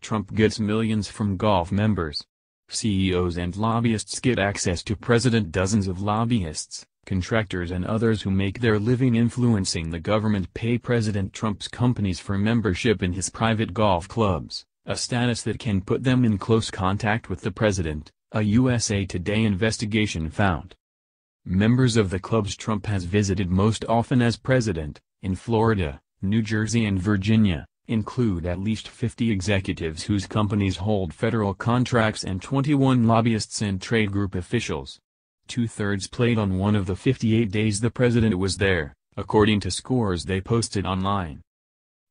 Trump gets millions from golf members. CEOs and lobbyists get access to President. Dozens of lobbyists, contractors and others who make their living influencing the government pay President Trump's companies for membership in his private golf clubs, a status that can put them in close contact with the president, a USA Today investigation found. Members of the clubs Trump has visited most often as president, in Florida, New Jersey and Virginia, include at least 50 executives whose companies hold federal contracts and 21 lobbyists and trade group officials. Two-thirds played on one of the 58 days the president was there, according to scores they posted online.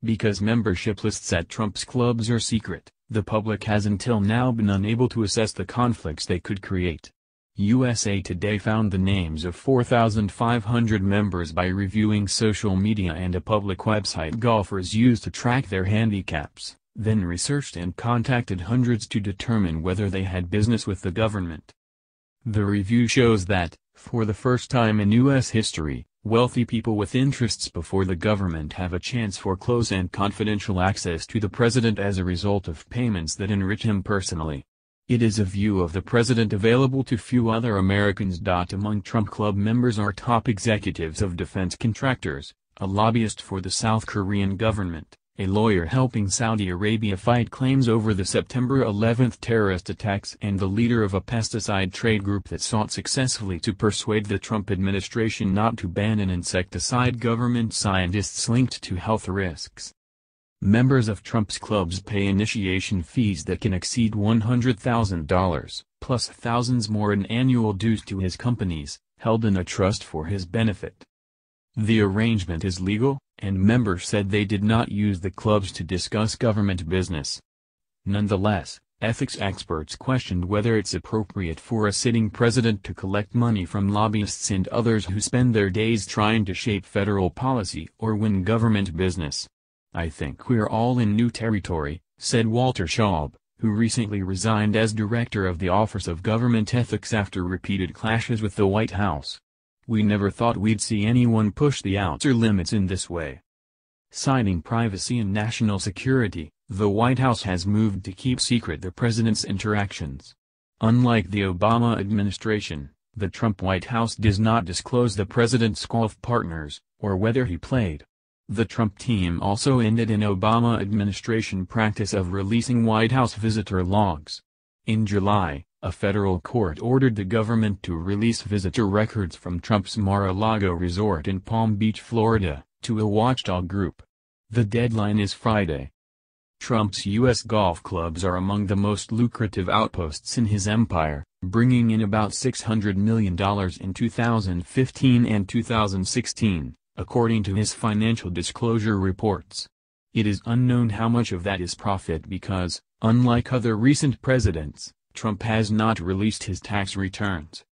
Because membership lists at Trump's clubs are secret, the public has until now been unable to assess the conflicts they could create. USA Today found the names of 4,500 members by reviewing social media and a public website golfers use to track their handicaps, then researched and contacted hundreds to determine whether they had business with the government. The review shows that, for the first time in U.S. history, wealthy people with interests before the government have a chance for close and confidential access to the president as a result of payments that enrich him personally. It is a view of the president available to few other Americans. Among Trump Club members are top executives of defense contractors, a lobbyist for the South Korean government, a lawyer helping Saudi Arabia fight claims over the September 11 terrorist attacks, and the leader of a pesticide trade group that sought successfully to persuade the Trump administration not to ban an insecticide. Government scientists linked to health risks. Members of Trump's clubs pay initiation fees that can exceed $100,000, plus thousands more in annual dues to his companies, held in a trust for his benefit. The arrangement is legal, and members said they did not use the clubs to discuss government business. Nonetheless, ethics experts questioned whether it's appropriate for a sitting president to collect money from lobbyists and others who spend their days trying to shape federal policy or win government business. "I think we're all in new territory," said Walter Shaub, who recently resigned as director of the Office of Government Ethics after repeated clashes with the White House. "We never thought we'd see anyone push the outer limits in this way." Citing privacy and national security, the White House has moved to keep secret the president's interactions. Unlike the Obama administration, the Trump White House does not disclose the president's golf partners, or whether he played. The Trump team also ended an Obama administration practice of releasing White House visitor logs. In July, a federal court ordered the government to release visitor records from Trump's Mar-a-Lago resort in Palm Beach, Florida, to a watchdog group. The deadline is Friday. Trump's U.S. golf clubs are among the most lucrative outposts in his empire, bringing in about $600 million in 2015 and 2016. According to his financial disclosure reports. It is unknown how much of that is profit because, unlike other recent presidents, Trump has not released his tax returns.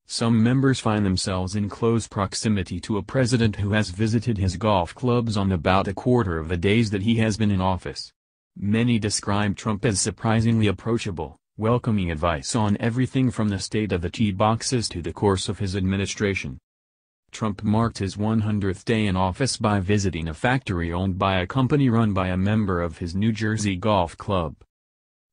Some members find themselves in close proximity to a president who has visited his golf clubs on about a quarter of the days that he has been in office. Many describe Trump as surprisingly approachable, welcoming advice on everything from the state of the tee boxes to the course of his administration. Trump marked his 100th day in office by visiting a factory owned by a company run by a member of his New Jersey golf club.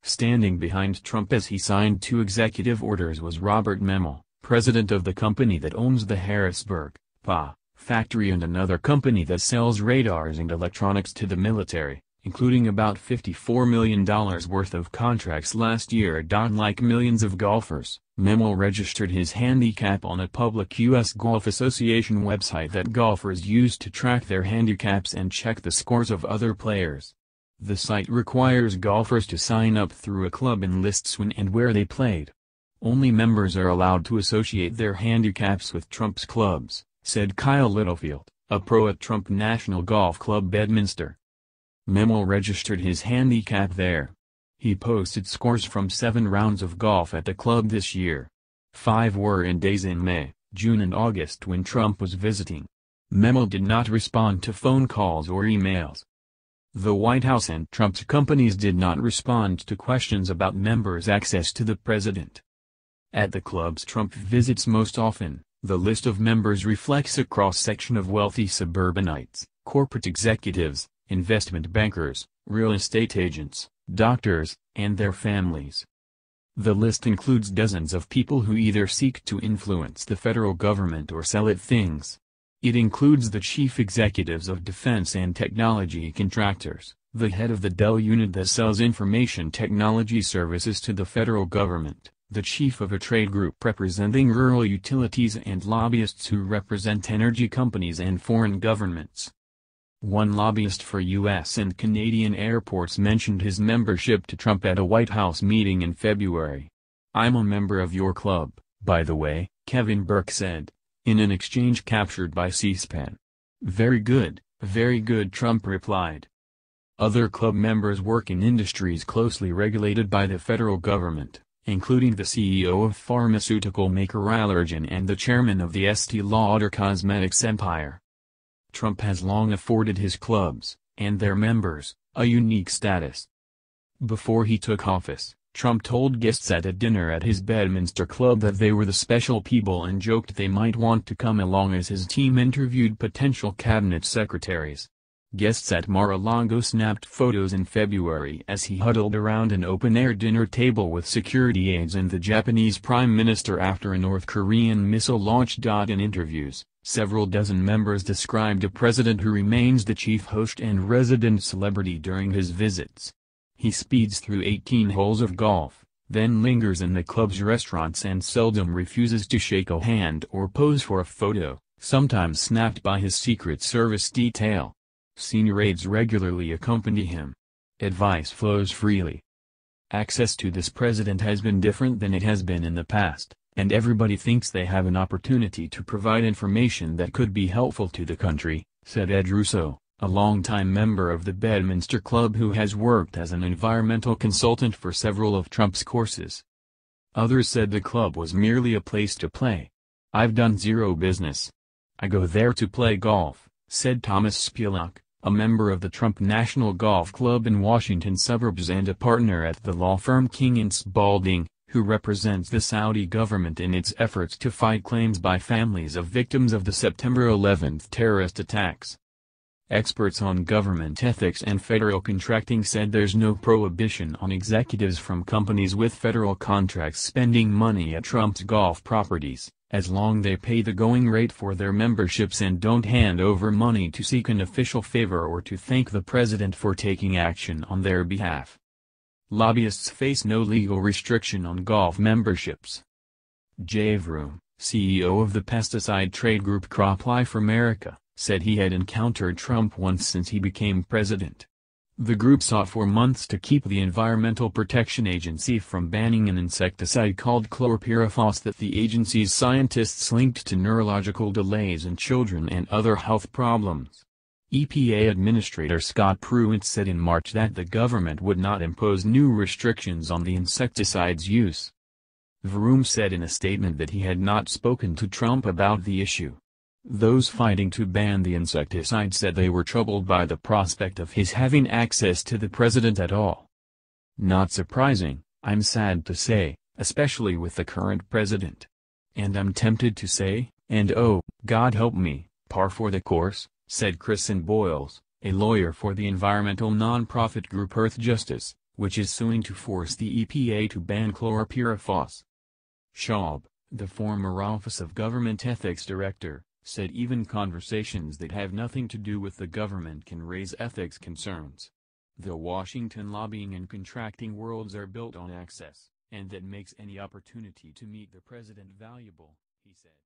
Standing behind Trump as he signed two executive orders was Robert Memel, president of the company that owns the Harrisburg, PA, factory and another company that sells radars and electronics to the military, including about $54 million worth of contracts last year. Like millions of golfers, Memel registered his handicap on a public U.S. Golf Association website that golfers use to track their handicaps and check the scores of other players. The site requires golfers to sign up through a club and lists when and where they played. Only members are allowed to associate their handicaps with Trump's clubs, said Kyle Littlefield, a pro at Trump National Golf Club Bedminster. Memel registered his handicap there. He posted scores from 7 rounds of golf at the club this year. 5 were in days in May, June and August when Trump was visiting. Memel did not respond to phone calls or emails. The White House and Trump's companies did not respond to questions about members' access to the president. At the clubs Trump visits most often, the list of members reflects a cross-section of wealthy suburbanites, corporate executives, investment bankers, real estate agents, doctors, and their families. The list includes dozens of people who either seek to influence the federal government or sell it things. It includes the chief executives of defense and technology contractors, the head of the Dell unit that sells information technology services to the federal government, the chief of a trade group representing rural utilities, and lobbyists who represent energy companies and foreign governments. One lobbyist for U.S. and Canadian airports mentioned his membership to Trump at a White House meeting in February. "I'm a member of your club, by the way," Kevin Burke said, in an exchange captured by C-SPAN. Very good," Trump replied. Other club members work in industries closely regulated by the federal government, including the CEO of pharmaceutical maker Allergan and the chairman of the Estée Lauder Cosmetics empire. Trump has long afforded his clubs, and their members, a unique status. Before he took office, Trump told guests at a dinner at his Bedminster club that they were the special people and joked they might want to come along as his team interviewed potential cabinet secretaries. Guests at Mar-a-Lago snapped photos in February as he huddled around an open-air dinner table with security aides and the Japanese Prime Minister after a North Korean missile launch. In interviews, several dozen members described a president who remains the chief host and resident celebrity during his visits. He speeds through 18 holes of golf, then lingers in the club's restaurants and seldom refuses to shake a hand or pose for a photo, sometimes snapped by his Secret Service detail. Senior aides regularly accompany him. Advice flows freely. Access to this president has been different than it has been in the past, and everybody thinks they have an opportunity to provide information that could be helpful to the country, said Ed Russo, a longtime member of the Bedminster Club who has worked as an environmental consultant for several of Trump's courses. Others said the club was merely a place to play. "I've done zero business. I go there to play golf," said Thomas Spilak, a member of the Trump National Golf Club in Washington suburbs and a partner at the law firm King & Spalding, who represents the Saudi government in its efforts to fight claims by families of victims of the September 11 terrorist attacks. Experts on government ethics and federal contracting said there's no prohibition on executives from companies with federal contracts spending money at Trump's golf properties, as long they pay the going rate for their memberships and don't hand over money to seek an official favor or to thank the president for taking action on their behalf. Lobbyists face no legal restriction on golf memberships. Jay Vroom, CEO of the pesticide trade group CropLife America, said he had encountered Trump once since he became president. The group sought for months to keep the Environmental Protection Agency from banning an insecticide called chlorpyrifos that the agency's scientists linked to neurological delays in children and other health problems. EPA Administrator Scott Pruitt said in March that the government would not impose new restrictions on the insecticide's use. Vroom said in a statement that he had not spoken to Trump about the issue. Those fighting to ban the insecticide said they were troubled by the prospect of his having access to the president at all. "Not surprising, I'm sad to say, especially with the current president. And I'm tempted to say, and oh, God help me, par for the course," said Kristen Boyles, a lawyer for the environmental nonprofit group Earth Justice, which is suing to force the EPA to ban chlorpyrifos. Schaub, the former Office of Government Ethics Director, said even conversations that have nothing to do with the government can raise ethics concerns. The Washington lobbying and contracting worlds are built on access, and that makes any opportunity to meet the president valuable, he said.